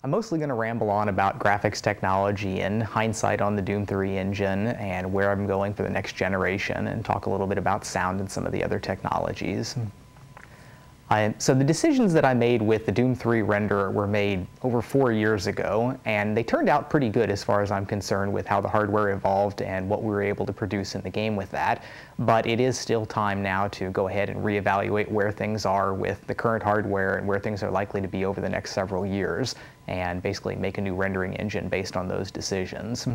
I'm mostly going to ramble on about graphics technology and hindsight on the Doom 3 engine and where I'm going for the next generation, and talk a little bit about sound and some of the other technologies. So the decisions that I made with the Doom 3 renderer were made over 4 years ago, and they turned out pretty good as far as I'm concerned with how the hardware evolved and what we were able to produce in the game with that. But it is still time now to go ahead and reevaluate where things are with the current hardware and where things are likely to be over the next several years, and basically make a new rendering engine based on those decisions.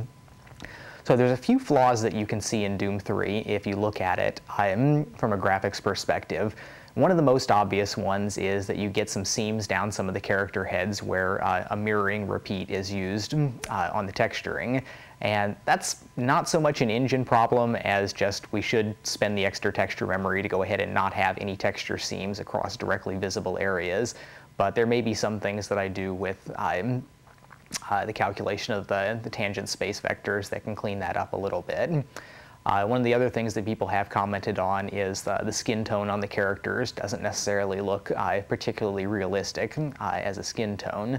So there's a few flaws that you can see in Doom 3 if you look at it from a graphics perspective. One of the most obvious ones is that you get some seams down some of the character heads where a mirroring repeat is used on the texturing. And that's not so much an engine problem as just we should spend the extra texture memory to go ahead and not have any texture seams across directly visible areas. But there may be some things that I do with the calculation of the tangent space vectors that can clean that up a little bit. One of the other things that people have commented on is the skin tone on the characters doesn't necessarily look particularly realistic as a skin tone.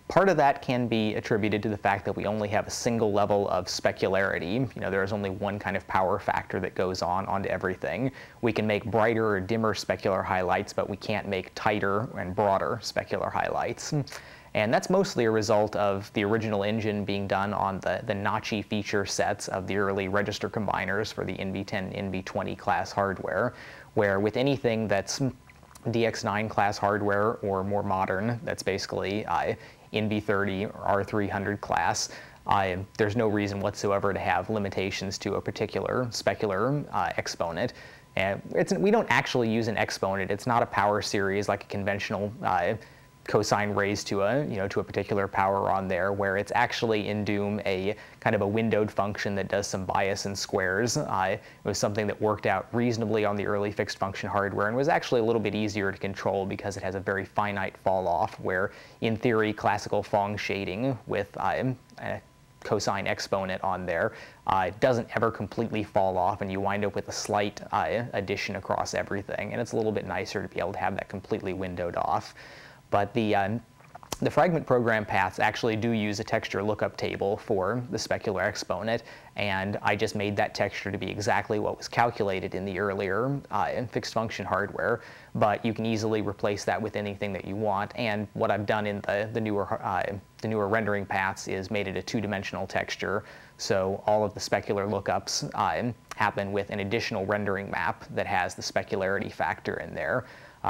Part of that can be attributed to the fact that we only have a single level of specularity. You know, there is only one kind of power factor that goes onto everything. We can make brighter or dimmer specular highlights, but we can't make tighter and broader specular highlights. And that's mostly a result of the original engine being done on the notchy feature sets of the early register combiners for the NV10 and NV20 class hardware, where with anything that's DX9 class hardware or more modern, that's basically NV30 or R300 class, there's no reason whatsoever to have limitations to a particular specular exponent. And we don't actually use an exponent. It's not a power series like a conventional cosine raised to a particular power on there, where it's actually in Doom a kind of a windowed function that does some bias and squares. It was something that worked out reasonably on the early fixed function hardware and was actually a little bit easier to control because it has a very finite fall off, where in theory classical Phong shading with a cosine exponent on there it doesn't ever completely fall off, and you wind up with a slight addition across everything, and it's a little bit nicer to be able to have that completely windowed off. But the fragment program paths actually do use a texture lookup table for the specular exponent, and I just made that texture to be exactly what was calculated in the earlier fixed function hardware. But you can easily replace that with anything that you want, and what I've done in the newer rendering paths is made it a two-dimensional texture, so all of the specular lookups happen with an additional rendering map that has the specularity factor in there.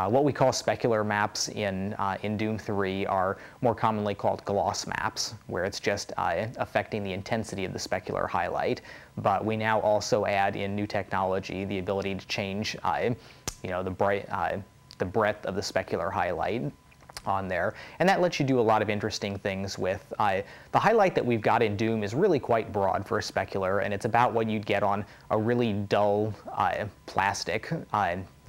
What we call specular maps in Doom 3 are more commonly called gloss maps, where it's just affecting the intensity of the specular highlight. But we now also add in new technology the ability to change the breadth of the specular highlight on there, and that lets you do a lot of interesting things with the highlight that we've got in Doom is really quite broad for a specular, and it's about what you'd get on a really dull plastic,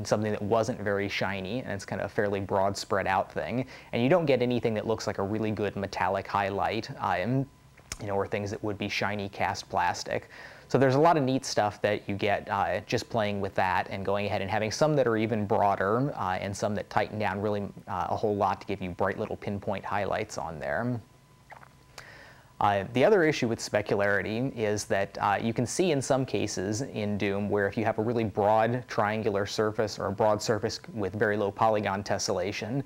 something that wasn't very shiny, and it's kind of a fairly broad spread out thing, and you don't get anything that looks like a really good metallic highlight, or things that would be shiny cast plastic. So there's a lot of neat stuff that you get just playing with that and going ahead and having some that are even broader and some that tighten down really a whole lot to give you bright little pinpoint highlights on there. The other issue with specularity is that you can see in some cases in Doom where if you have a really broad triangular surface or a broad surface with very low polygon tessellation,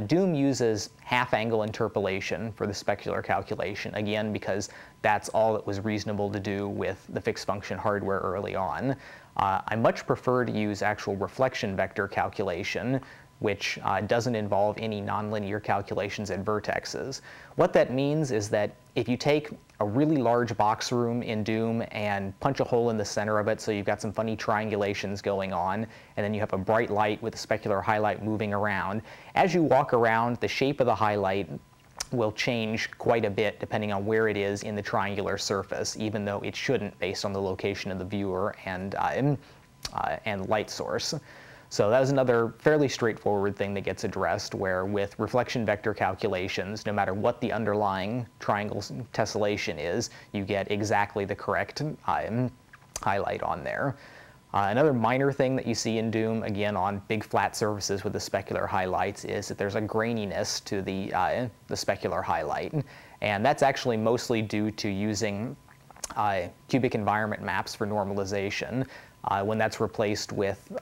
Doom uses half-angle interpolation for the specular calculation, again because that's all that was reasonable to do with the fixed function hardware early on. I much prefer to use actual reflection vector calculation, which doesn't involve any nonlinear calculations at vertexes. What that means is that if you take a really large box room in Doom and punch a hole in the center of it so you've got some funny triangulations going on, and then you have a bright light with a specular highlight moving around, as you walk around, the shape of the highlight will change quite a bit depending on where it is in the triangular surface, even though it shouldn't based on the location of the viewer and light source. So that was another fairly straightforward thing that gets addressed, where with reflection vector calculations, no matter what the underlying triangle tessellation is, you get exactly the correct highlight on there. Another minor thing that you see in Doom, again on big flat surfaces with the specular highlights, is that there's a graininess to the specular highlight. And that's actually mostly due to using cubic environment maps for normalization. When that's replaced with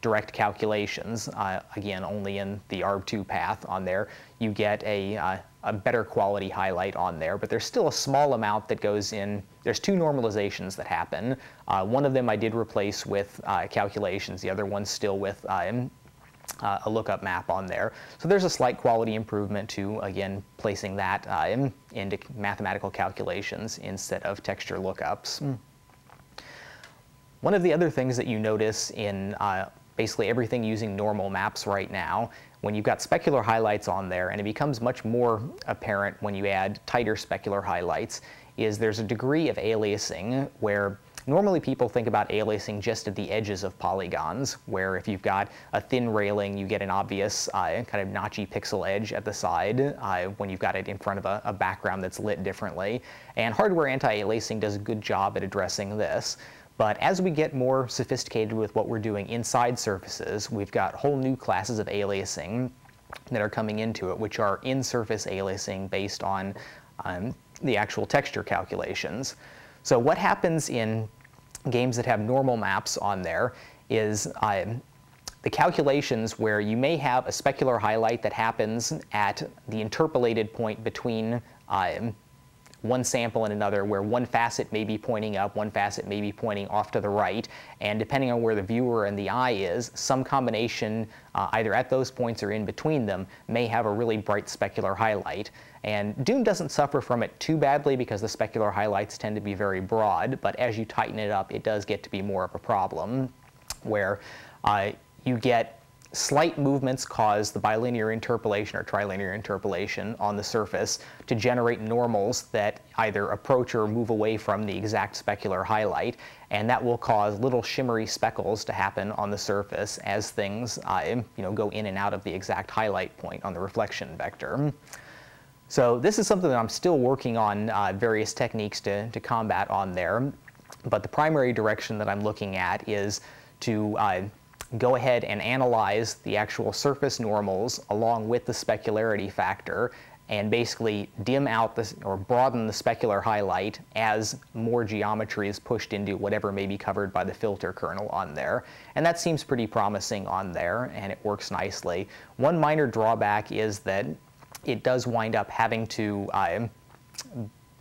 direct calculations, again only in the ARB2 path on there, you get a better quality highlight on there, but there's still a small amount that goes in. There's two normalizations that happen. One of them I did replace with calculations, the other one's still with a lookup map on there. So there's a slight quality improvement to, again, placing that into mathematical calculations instead of texture lookups. One of the other things that you notice in basically everything using normal maps right now, when you've got specular highlights on there, and it becomes much more apparent when you add tighter specular highlights, is there's a degree of aliasing where normally people think about aliasing just at the edges of polygons, where if you've got a thin railing, you get an obvious kind of notchy pixel edge at the side when you've got it in front of a background that's lit differently. And hardware anti-aliasing does a good job at addressing this. But as we get more sophisticated with what we're doing inside surfaces, we've got whole new classes of aliasing that are coming into it, which are in-surface aliasing based on the actual texture calculations. So what happens in games that have normal maps on there is the calculations where you may have a specular highlight that happens at the interpolated point between one sample and another, where one facet may be pointing up, one facet may be pointing off to the right, and depending on where the viewer and the eye is, some combination either at those points or in between them may have a really bright specular highlight. And Doom doesn't suffer from it too badly because the specular highlights tend to be very broad, but as you tighten it up, it does get to be more of a problem, where you get slight movements cause the bilinear interpolation or trilinear interpolation on the surface to generate normals that either approach or move away from the exact specular highlight, and that will cause little shimmery speckles to happen on the surface as things go in and out of the exact highlight point on the reflection vector. So this is something that I'm still working on various techniques to combat on there, but the primary direction that I'm looking at is to go ahead and analyze the actual surface normals along with the specularity factor and basically dim out this or broaden the specular highlight as more geometry is pushed into whatever may be covered by the filter kernel on there. And that seems pretty promising on there, and it works nicely. One minor drawback is that it does wind up having to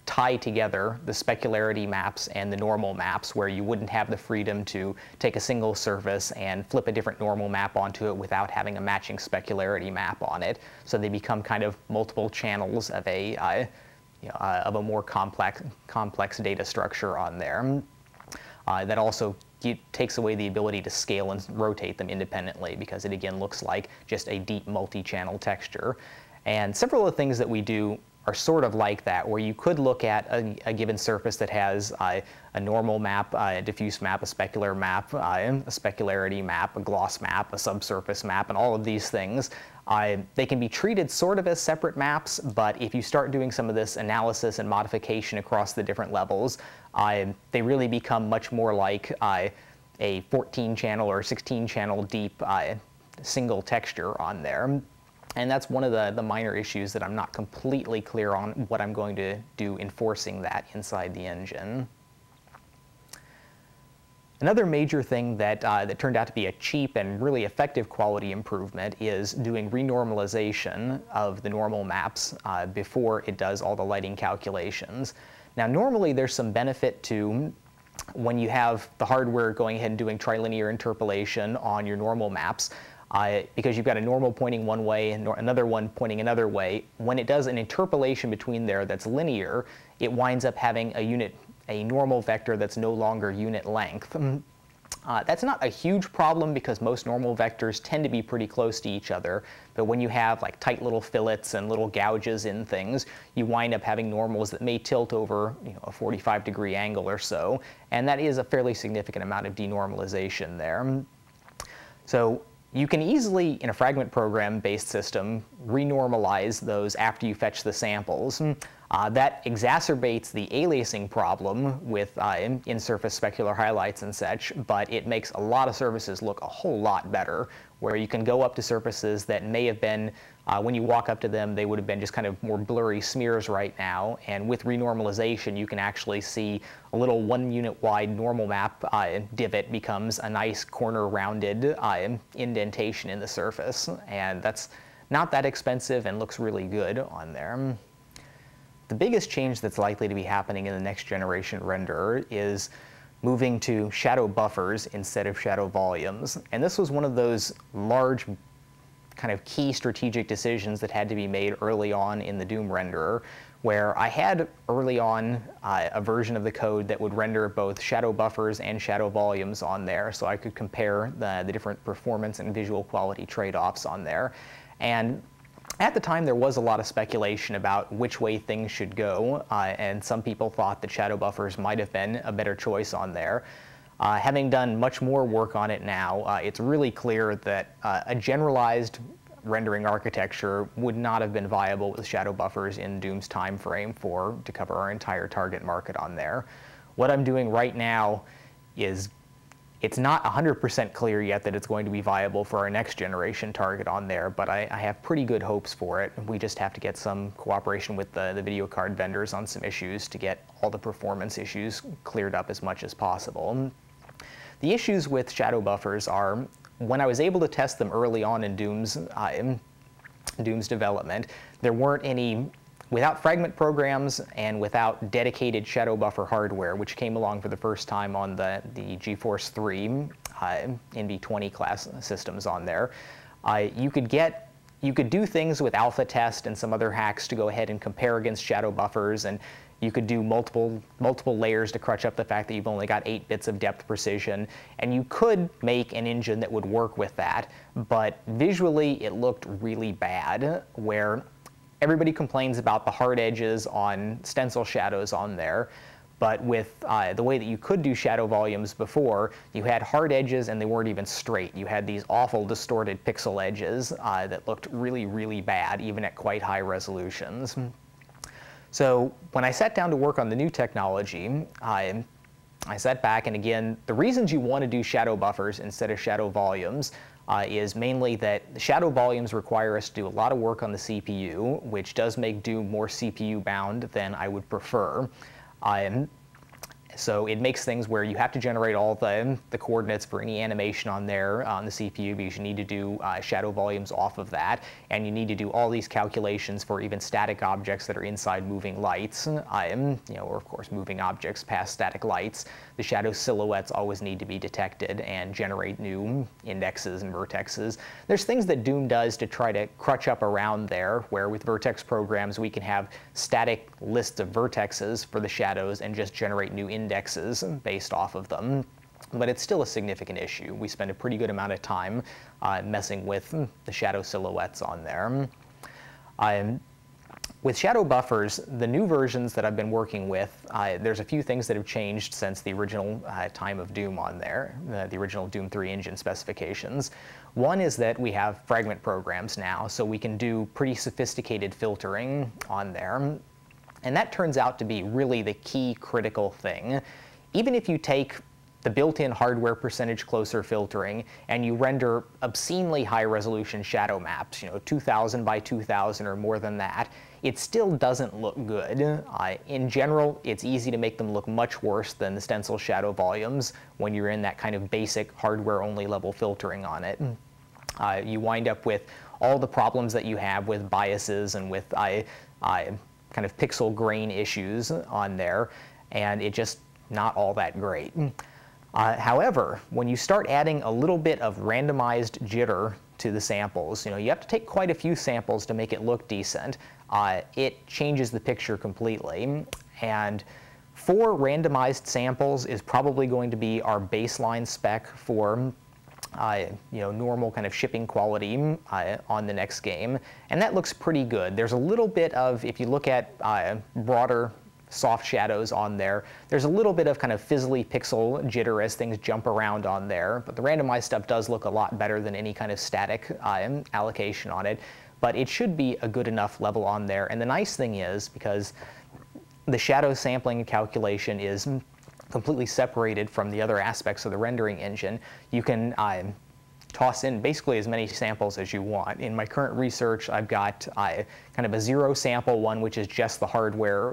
tie together the specularity maps and the normal maps, where you wouldn't have the freedom to take a single surface and flip a different normal map onto it without having a matching specularity map on it. So they become kind of multiple channels of a more complex data structure on there. That also takes away the ability to scale and rotate them independently, because it again looks like just a deep multi-channel texture. And several of the things that we do are sort of like that, where you could look at a given surface that has a normal map, a diffuse map, a specular map, a specularity map, a gloss map, a subsurface map, and all of these things. They can be treated sort of as separate maps, but if you start doing some of this analysis and modification across the different levels, they really become much more like a 14-channel or 16-channel deep single texture on there. And that's one of the minor issues that I'm not completely clear on what I'm going to do enforcing that inside the engine. Another major thing that turned out to be a cheap and really effective quality improvement is doing renormalization of the normal maps before it does all the lighting calculations. Now normally there's some benefit to when you have the hardware going ahead and doing trilinear interpolation on your normal maps, because you've got a normal pointing one way and another one pointing another way. When it does an interpolation between there that's linear, it winds up having a normal vector that's no longer unit length. That's not a huge problem because most normal vectors tend to be pretty close to each other, but when you have like tight little fillets and little gouges in things, you wind up having normals that may tilt over a 45-degree angle or so, and that is a fairly significant amount of denormalization there. So you can easily, in a fragment program-based system, renormalize those after you fetch the samples. That exacerbates the aliasing problem with in-surface specular highlights and such, but it makes a lot of surfaces look a whole lot better, where you can go up to surfaces that may have been, when you walk up to them, they would have been just kind of more blurry smears right now, and with renormalization, you can actually see a little 1 unit wide normal map divot becomes a nice corner rounded indentation in the surface, and that's not that expensive and looks really good on there. The biggest change that's likely to be happening in the next generation renderer is moving to shadow buffers instead of shadow volumes. And this was one of those large kind of key strategic decisions that had to be made early on in the Doom renderer, where I had early on a version of the code that would render both shadow buffers and shadow volumes on there, so I could compare the different performance and visual quality trade-offs on there. And at the time, there was a lot of speculation about which way things should go, and some people thought that shadow buffers might have been a better choice on there. Having done much more work on it now, it's really clear that a generalized rendering architecture would not have been viable with shadow buffers in Doom's time frame to cover our entire target market on there. What I'm doing right now is it's not 100% clear yet that it's going to be viable for our next generation target on there, but I have pretty good hopes for it. We just have to get some cooperation with the video card vendors on some issues to get all the performance issues cleared up as much as possible. The issues with shadow buffers are, when I was able to test them early on in Doom's development, there weren't any, without fragment programs and without dedicated shadow buffer hardware, which came along for the first time on the GeForce 3 NV20 class systems on there, you could do things with alpha test and some other hacks to go ahead and compare against shadow buffers, and you could do multiple layers to crutch up the fact that you've only got 8 bits of depth precision, and you could make an engine that would work with that, but visually it looked really bad, where everybody complains about the hard edges on stencil shadows on there, but with the way that you could do shadow volumes before, you had hard edges and they weren't even straight. You had these awful distorted pixel edges that looked really, really bad, even at quite high resolutions. So when I sat down to work on the new technology, I sat back, and again, the reasons you want to do shadow buffers instead of shadow volumes is mainly that the shadow volumes require us to do a lot of work on the CPU, which does make Doom more CPU bound than I would prefer. So it makes things where you have to generate all the coordinates for any animation on there on the CPU, because you need to do shadow volumes off of that, and you need to do all these calculations for even static objects that are inside moving lights, or of course moving objects past static lights. The shadow silhouettes always need to be detected and generate new indexes and vertexes. There's things that Doom does to try to crutch up around there, where with vertex programs we can have static lists of vertexes for the shadows and just generate new indexes based off of them. But it's still a significant issue. We spend a pretty good amount of time messing with the shadow silhouettes on there. With shadow buffers, the new versions that I've been working with, there's a few things that have changed since the original time of Doom on there, the original Doom 3 engine specifications. One is that we have fragment programs now, so we can do pretty sophisticated filtering on there. And that turns out to be really the key critical thing. Even if you take the built-in hardware percentage closer filtering and you render obscenely high resolution shadow maps, 2000 by 2000 or more than that, it still doesn't look good. In general, it's easy to make them look much worse than the stencil shadow volumes when you're in that kind of basic hardware-only level filtering on it. You wind up with all the problems that you have with biases and with kind of pixel grain issues on there, and it's just not all that great. However, when you start adding a little bit of randomized jitter to the samples, you have to take quite a few samples to make it look decent. It changes the picture completely, and 4 randomized samples is probably going to be our baseline spec for normal kind of shipping quality on the next game, and that looks pretty good. There's a little bit of, if you look at broader soft shadows on there, there's a little bit of kind of fizzly pixel jitter as things jump around on there, but the randomized stuff does look a lot better than any kind of static allocation on it, but it should be a good enough level on there. And the nice thing is, because the shadow sampling calculation is completely separated from the other aspects of the rendering engine. You can toss in basically as many samples as you want. In my current research, I've got kind of a 0 sample one, which is just the hardware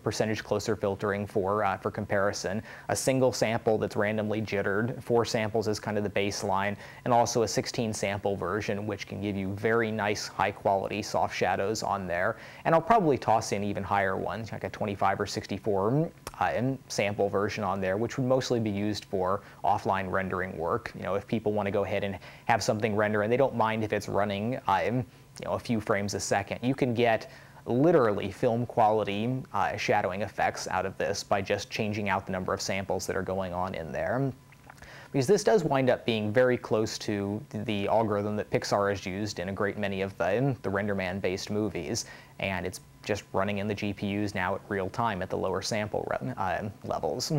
percentage closer filtering for comparison, a single sample that's randomly jittered, 4 samples is kind of the baseline, and also a 16 sample version, which can give you very nice high quality soft shadows on there. And I'll probably toss in even higher ones, like a 25 or 64 sample version on there, which would mostly be used for offline rendering work. You know, if people want to go ahead and have something render and they don't mind if it's running a few frames a second, you can get literally film quality shadowing effects out of this by just changing out the number of samples that are going on in there. Because this does wind up being very close to the algorithm that Pixar has used in a great many of the RenderMan-based movies, and it's just running in the GPUs now at real time at the lower sample levels.